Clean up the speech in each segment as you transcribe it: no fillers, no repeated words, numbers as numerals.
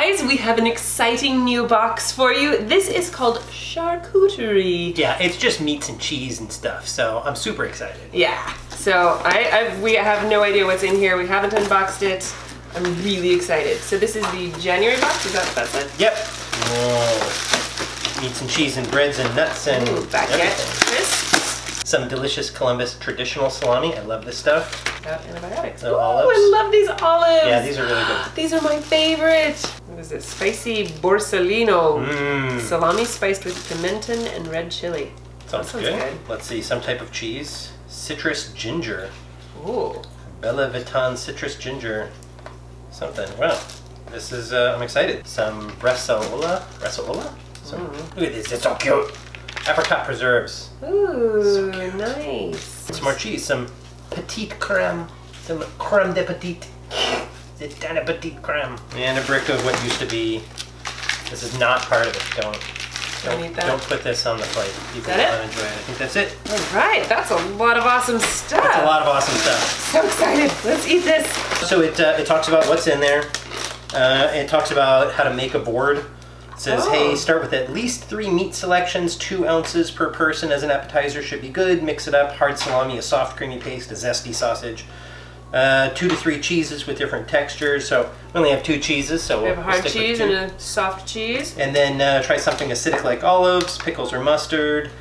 Guys, we have an exciting new box for you. This is called Charcuterie. Yeah, it's just meats and cheese and stuff, so I'm super excited. Yeah, so we have no idea what's in here. We haven't unboxed it. I'm really excited. So this is the January box, is that what that said? Yep. Whoa. Meats and cheese and breads and nuts and baguette crisps. Some delicious Columbus traditional salami. I love this stuff. Without antibiotics. Oh, I love these olives. Yeah, these are really good. These are my favorite. What is this? Spicy Borsalino. Salami spiced with pimenton and red chili. Sounds good. Let's see, some type of cheese. Citrus ginger. Ooh. Bella Vitan citrus ginger. Something. Wow. This is, I'm excited. Some bresaola. Look at this, it's so cute. Apricot preserves. Ooh, nice. Some more cheese, some petite creme. Some creme de petite. The petite creme. And a brick of what used to be. This is not part of it. Don't put this on the plate. People will not enjoy it. I think that's it. All right, that's a lot of awesome stuff. That's a lot of awesome stuff. So excited. Let's eat this. So it talks about what's in there. It talks about how to make a board. It says, hey, start with at least 3 meat selections, 2 ounces per person as an appetizer should be good. Mix it up. Hard salami, a soft creamy paste, a zesty sausage. 2 to 3 cheeses with different textures. So we only have 2 cheeses, so we have a hard cheese and a soft cheese. And then try something acidic like olives, pickles, or mustard.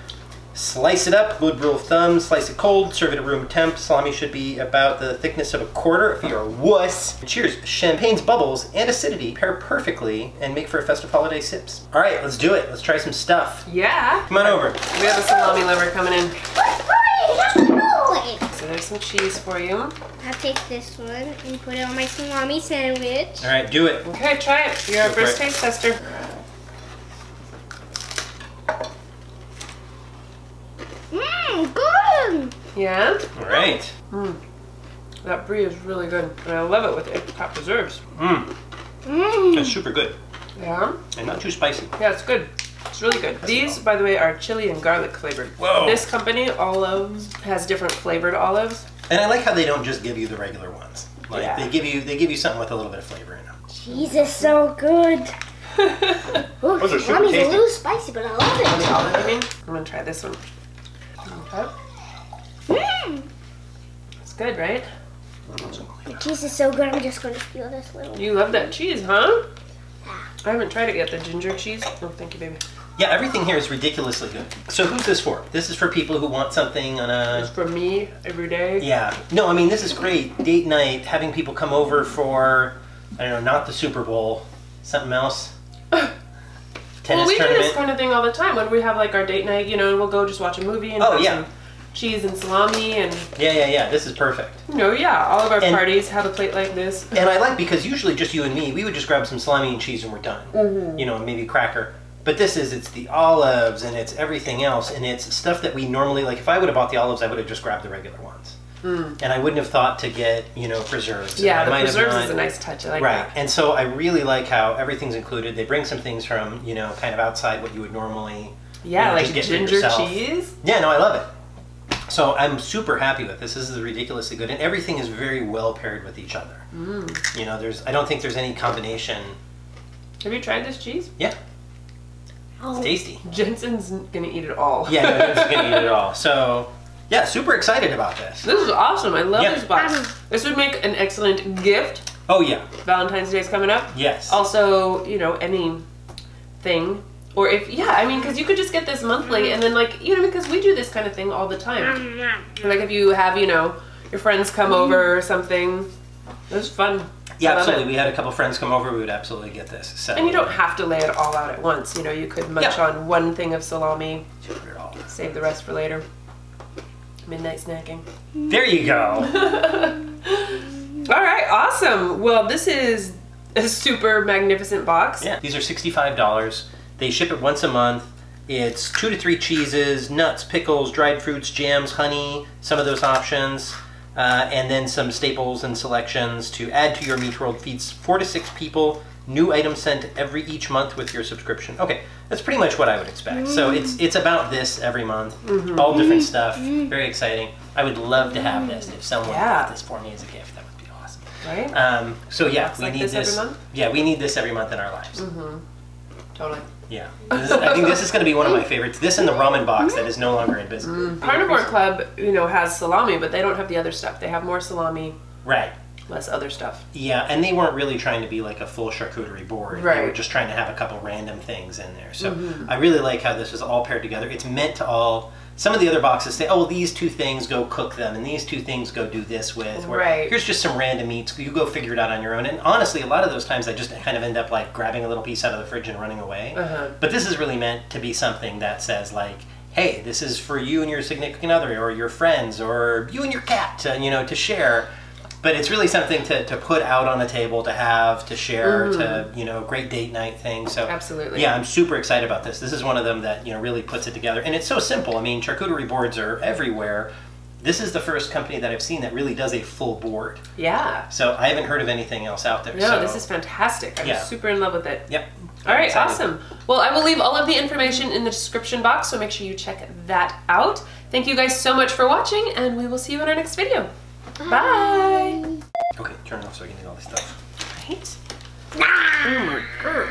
Slice it up, good rule of thumb, slice it cold, serve it at room temp. Salami should be about the thickness of a quarter if you're a wuss. Cheers. Champagne's bubbles and acidity pair perfectly and make for a festive holiday sips. All right, let's do it. Let's try some stuff. Yeah. Come on over. We have a salami lover coming in. So there's some cheese for you. I'll take this one and put it on my salami sandwich. All right, do it. Okay, try it. You're our first taste tester. Good. Yeah? All right. That brie is really good. And I love it with apricot preserves. That's super good. Yeah? And not too spicy. Yeah, it's good. It's really good. These, by the way, are chili and garlic flavored. Whoa. This company, Olives, has different flavored olives. And I like how they don't just give you the regular ones. Like Yeah. they give you something with a little bit of flavor in them. Cheese is so good. Ooh, Those are super salami's tasty. a little spicy, but I love it. The olive, I mean. I'm gonna try this one. Okay. It's good, right? The cheese is so good, I'm just going to feel this little. You love that cheese, huh? Yeah. I haven't tried it yet, the ginger cheese. Oh, thank you, baby. Yeah, everything here is ridiculously good. So who's this for? This is for people who want something on a... It's for me every day. Yeah. No, I mean, this is great. Date night, having people come over for, I don't know, not the Super Bowl, something else. Tennis Well, we do tournament. this kind of thing all the time when we have like our date night, you know, and we'll go just watch a movie and have some cheese and salami and... Yeah. This is perfect. You know, yeah, all of our parties have a plate like this. And I like, because usually just you and me, we would just grab some salami and cheese and we're done. You know, maybe a cracker. But this is, it's the olives and it's everything else, and it's stuff that we normally, like if I would have bought the olives, I would have just grabbed the regular ones. And I wouldn't have thought to get, you know, preserves. Yeah, the preserves is a nice touch. I like that. Right, and so I really like how everything's included. They bring some things from, you know, kind of outside what you would normally like just get for ginger yourself. cheese. Yeah, no, I love it. So I'm super happy with this. This is ridiculously good, and everything is very well paired with each other. You know, I don't think there's any combination. Have you tried this cheese? Yeah. It's tasty. Jensen's gonna eat it all. Yeah, no, Jensen's gonna eat it all. So, yeah, super excited about this. This is awesome. I love this box. This would make an excellent gift. Oh, yeah. Valentine's Day is coming up. Yes. Also, you know, anything. Or if, I mean, because you could just get this monthly and then like, you know, because we do this kind of thing all the time. Like if you have, you know, your friends come over or something. It's fun. Yeah, absolutely. We had a couple friends come over. We would absolutely get this. So. And you don't have to lay it all out at once. You know, you could munch on one thing of salami. Save the rest for later. Midnight snacking. There you go. All right, awesome. Well, this is a super magnificent box. Yeah, these are $65. They ship it once a month. It's 2 to 3 cheeses, nuts, pickles, dried fruits, jams, honey, some of those options. And then some staples and selections to add to your Meat World. Feeds 4 to 6 people. New items sent each month with your subscription. Okay, that's pretty much what I would expect. So it's about this every month. All different stuff. Very exciting. I would love to have this if someone bought this for me as a gift. That would be awesome. Right? So yeah, Box we like need this this. every month? Yeah, we need this every month in our lives. Totally. Yeah, I think this is going to be one of my favorites. This and the ramen box that is no longer in business. Carnivore Club, you know, has salami, but they don't have the other stuff. They have more salami, Right. less other stuff. Yeah, and they weren't really trying to be like a full charcuterie board. They were Right. just trying to have a couple random things in there. So I really like how this is all paired together. It's meant to all. Some of the other boxes say, oh, these two things, go cook them, and these two things go do this with. Where Right. Here's just some random meats. You go figure it out on your own. And honestly, a lot of those times I just kind of end up like grabbing a little piece out of the fridge and running away. But this is really meant to be something that says like, hey, this is for you and your significant other or your friends or you and your cat to, you know, to share. But it's really something to put out on a table, to have, to share, to, you know, great date night thing. So Absolutely. yeah, I'm super excited about this. This is one of them that, you know, really puts it together. And it's so simple. I mean, charcuterie boards are everywhere. This is the first company that I've seen that really does a full board. Yeah. So I haven't heard of anything else out there. No, so. this is fantastic. I'm Yeah. super in love with it. Yep. All right, Excited. awesome. Well, I will leave all of the information in the description box, so make sure you check that out. Thank you guys so much for watching, and we will see you in our next video. Bye. Okay, turn it off so I can eat all this stuff. Right? Oh my God.